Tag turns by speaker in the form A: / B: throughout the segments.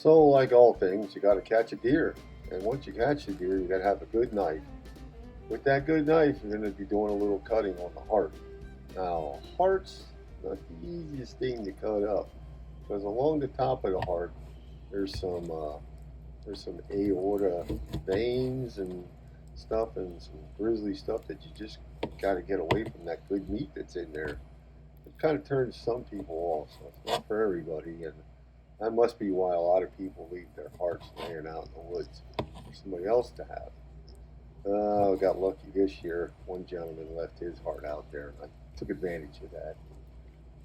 A: So, like all things, you got to catch a deer. And once you catch the deer, you got to have a good knife. With that good knife, you're going to be doing a little cutting on the heart. Now, heart's not the easiest thing to cut up because along the top of the heart, there's some aorta veins and stuff and some grisly stuff that you just got to get away from that good meat that's in there. It kind of turns some people off, so it's not for everybody. And that must be why a lot of people leave their hearts laying out in the woods for somebody else to have. I got lucky this year. One gentleman left his heart out there, and I took advantage of that.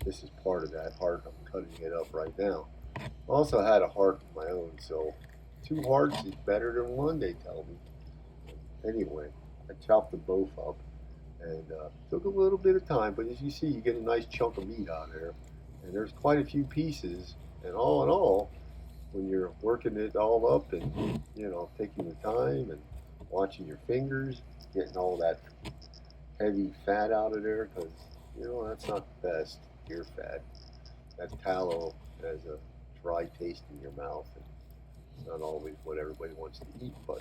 A: This is part of that heart. I'm cutting it up right now. I also had a heart of my own, so two hearts is better than one, they tell me. Anyway, I chopped them both up, and took a little bit of time, but as you see, you get a nice chunk of meat out of there, and there's quite a few pieces, and all in all, when you're working it all up and, taking your time and watching your fingers, getting all that heavy fat out of there, because, that's not the best deer fat. That tallow has a dry taste in your mouth, and it's not always what everybody wants to eat, but,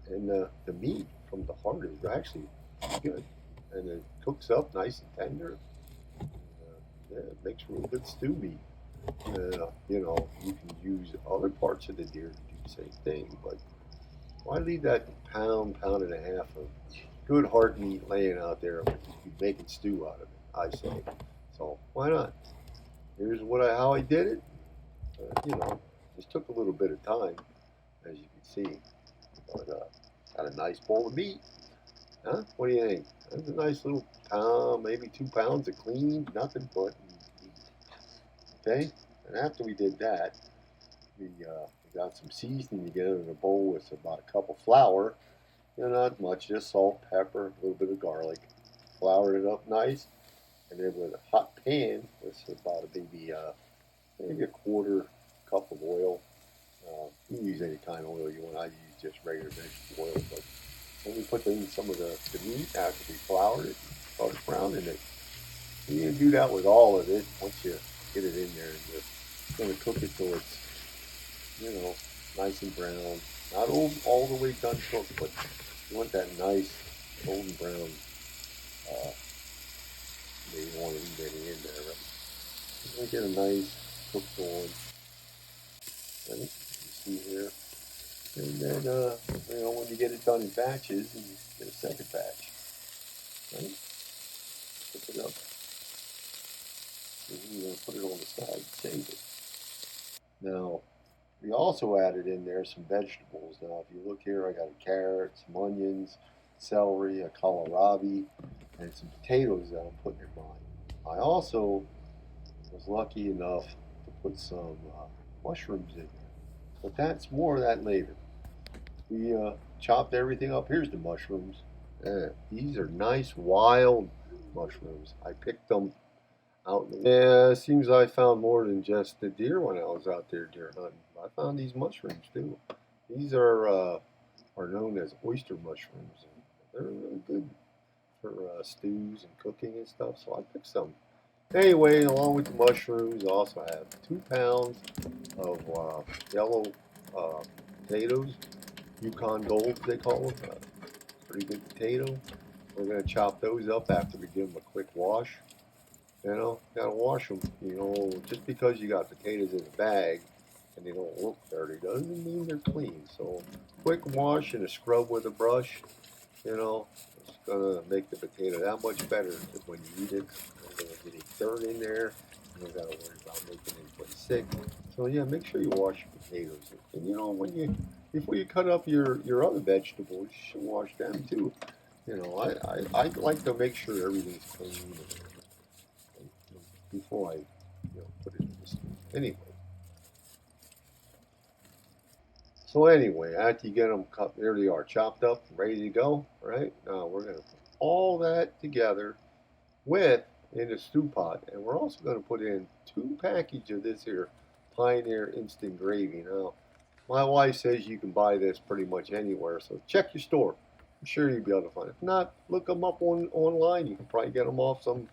A: and the meat from the heart is actually good, and it cooks up nice and tender. Yeah, it makes really good stew meat. You can use other parts of the deer to do the same thing, but why leave that pound and a half of good heart meat laying out there when you be making stew out of it, I say. So why not? Here's how I did it. Just took a little bit of time, as you can see. But got a nice bowl of meat. Huh? What do you think? That's a nice little pound, maybe 2 pounds of clean, nothing but meat. Okay? And after we did that, we got some seasoning together in a bowl with about a cup of flour. Not much, just salt, pepper, a little bit of garlic. Floured it up nice, and then with a hot pan with about maybe a quarter cup of oil. You can use any kind of oil you want. I use just regular vegetable oil, but then we put in some of the meat after we floured it, started browning it. And you can do that with all of it once you get it in there, and you're going to cook it till it's nice and brown. Not all the way done cooked, but you want that nice golden brown. You don't want to leave any in there. Right? You want to get a nice cooked on. Right? You see here. And then, when you get it done in batches, you get a second batch. Right? Cook it up. And you're going to put it on the side and save it. Now, we also added in there some vegetables. Now, if you look here, I got a carrot, some onions, celery, a kohlrabi, and some potatoes that I'm putting in mine. I also was lucky enough to put some mushrooms in there, but that's more of that later. We chopped everything up. Here's the mushrooms. These are nice wild mushrooms. I picked them out. Yeah, it seems I found more than just the deer when I was out there deer hunting. I found these mushrooms too. These are known as oyster mushrooms, and they're really good for stews and cooking and stuff. So I picked some. Anyway, along with the mushrooms, I also have 2 pounds of yellow potatoes, Yukon Gold they call them. Pretty good potato. We're going to chop those up after we give them a quick wash. Gotta wash them. Just because you got potatoes in a bag and they don't look dirty doesn't mean they're clean. So, quick wash and a scrub with a brush, it's gonna make the potato that much better when you eat it. You're gonna get any dirt in there. You don't gotta worry about making anybody sick. So yeah, make sure you wash your potatoes. And before you cut up your other vegetables, you should wash them too. I like to make sure everything's clean before I put it in the stew. Anyway. So anyway, after you get them cut, there they are, chopped up, ready to go, right? Now we're going to put all that together in a stew pot, and we're also going to put in 2 packages of this here Pioneer Instant Gravy. Now, my wife says you can buy this pretty much anywhere, so check your store. I'm sure you'll be able to find it. If not, look them up online. You can probably get them off some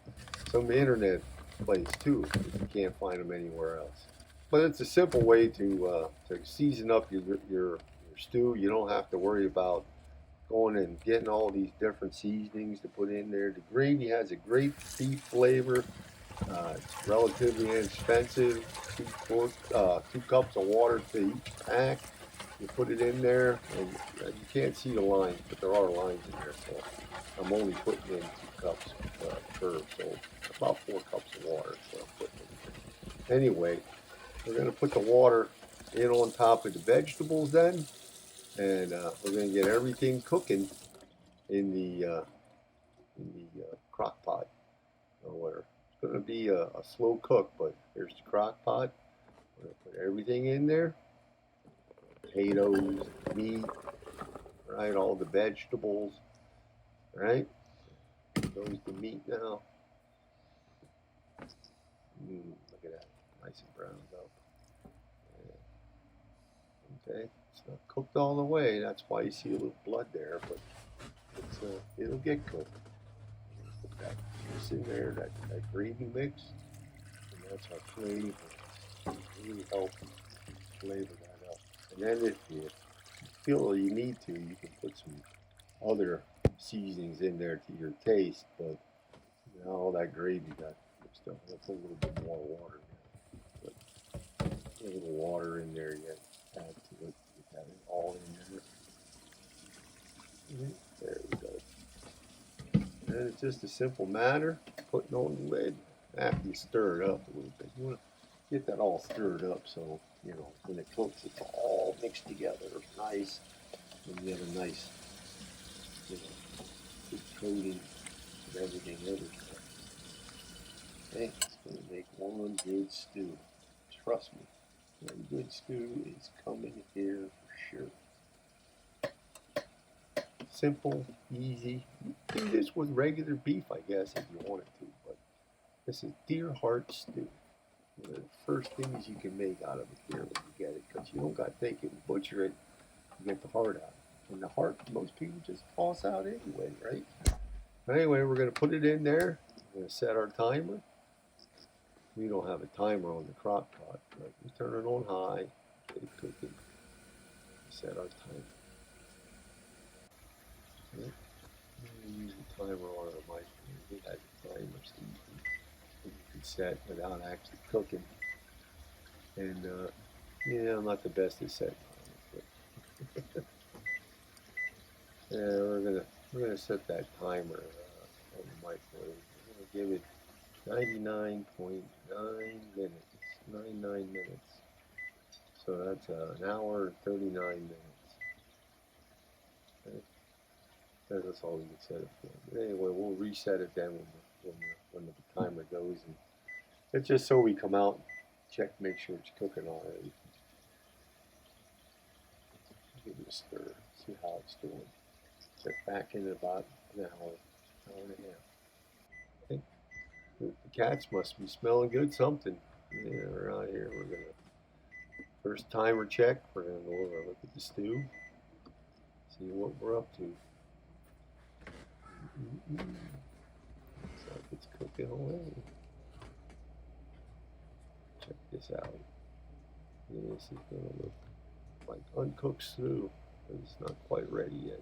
A: internet place too if you can't find them anywhere else. But it's a simple way to season up your stew. You don't have to worry about going and getting all these different seasonings to put in there. The gravy has a great beef flavor. It's relatively inexpensive. 2 cups of water to each pack. You put it in there, and you can't see the lines, but there are lines in there. So I'm only putting in 2 cups per, so about 4 cups of water. So I'm putting in there. Anyway, we're going to put the water in on top of the vegetables then, and we're going to get everything cooking in the crock pot or whatever. It's going to be a slow cook, but here's the crock pot. We're going to put everything in there. Potatoes, meat, right? All the vegetables, right? Goes the meat now. Look at that, nice and browned up. Yeah. Okay, it's not cooked all the way. That's why you see a little blood there, but it'll get cooked. Put that juice in there, that gravy mix, and that's our flavor. Really help flavor that up. And then if you feel you need to, you can put some other seasonings in there to your taste, but all that gravy got mixed up. I'll put a little bit more water in. Put a little water in there yet. Add to it. Get that all in there. There we go. And it's just a simple matter putting on the lid after you stir it up a little bit. You want to get that all stirred up so when it cooks it's all mixed together nice, and you have a nice good coating of everything else. Okay, it's going to make one good stew. Trust me, one good stew is coming here for sure. Simple, easy. You can do this with regular beef, I guess, if you wanted to, but this is deer heart stew. One of the first things you can make out of a deer when you get it, because you don't got to take it and butcher it and get the heart out. And the heart, most people just toss out anyway, right? Anyway, we're going to put it in there. We're going to set our timer. We don't have a timer on the crock pot, but we turn it on high, get it cooking, set our timer. Okay. We use a timer on our mic. We had a timer so you can set without actually cooking. And yeah, I'm not the best at setting timers, but yeah, we're gonna set that timer on the microwave. We're gonna give it 99.9 minutes, 99 minutes. So that's an hour and 39 minutes. Okay. That's all we can set it for. But anyway, we'll reset it then when the timer goes, and it's just so we come out and check, make sure it's cooking already. Give it a stir, see how it's doing. Check back in about an hour and a half. Okay. The cats must be smelling good something. Yeah, we're out here. We're gonna first timer check. We're gonna go over and look at the stew, see what we're up to. Looks like it's cooking away. Check this out. This is gonna look like uncooked stew, but it's not quite ready yet.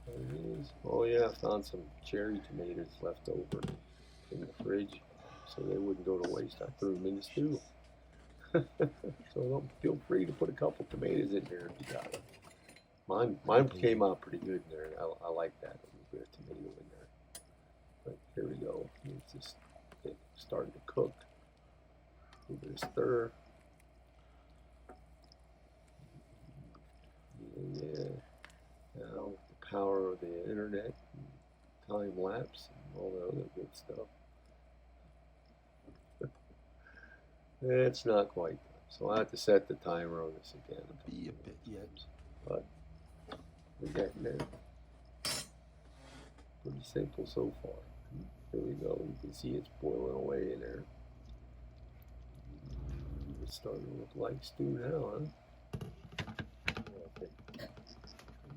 A: There it is. Oh yeah, I found some cherry tomatoes left over in the fridge, so they wouldn't go to waste. I threw them in the stew. So feel free to put a couple tomatoes in there if you got them. Mine came out pretty good in there. I like that, a little bit of tomato in there. But here we go. It's just starting to cook. A little bit of stir. Yeah. Now with the power of the internet, and time lapse, and all the other good stuff. It's not quite done. So I have to set the timer on this again.
B: Be a bit yet.
A: But we're getting there. Pretty simple so far. Here we go. You can see it's boiling away in there. It's starting to look like stew now, huh? Okay.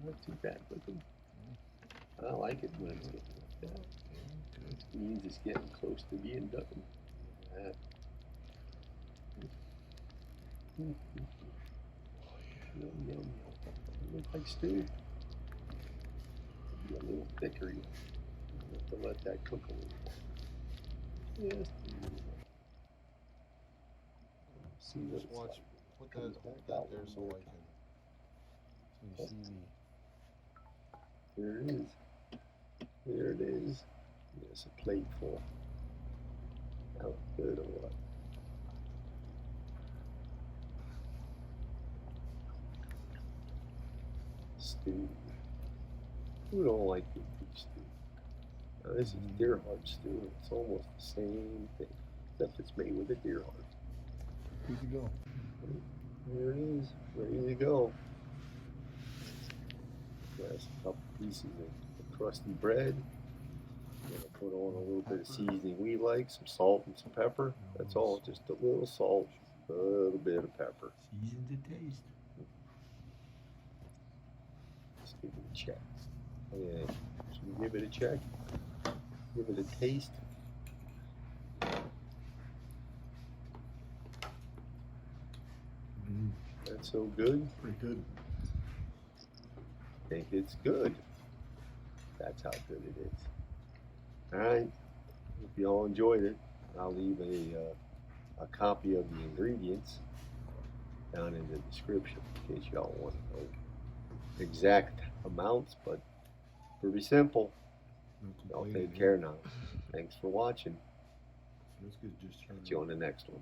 A: Not too bad looking. I like it when it's looking like that. It means it's getting close to being done. Yum, yum, yum. It looks like stew. Be a little thicker. You have to let that cook a little more. Just a little more. See what
B: Just
A: it's
B: watch,
A: like.
B: put that there so I can, so you see me.
A: There it is. There it is. There's a plate full. That looks good or what? Stew. Who don't like good beef stew? Now, this is deer heart stew. It's almost the same thing, except it's made with a deer heart.
B: Good to go.
A: There it is, ready to go. There's a couple pieces of crusty bread. I'm gonna put on a little bit of seasoning we like, some salt and some pepper. That's all, just a little salt, a little bit of pepper.
B: Season to taste.
A: Just give it a check. Yeah, should we give it a check? Give it a taste. That's so good.
B: Pretty good.
A: I think it's good. That's how good it is. All right. Hope you all enjoyed it. I'll leave a copy of the ingredients down in the description in case y'all want to know exact amounts, but pretty simple. Y'all take care now. Thanks for watching.
B: That's good. Just
A: Catch you on the next one.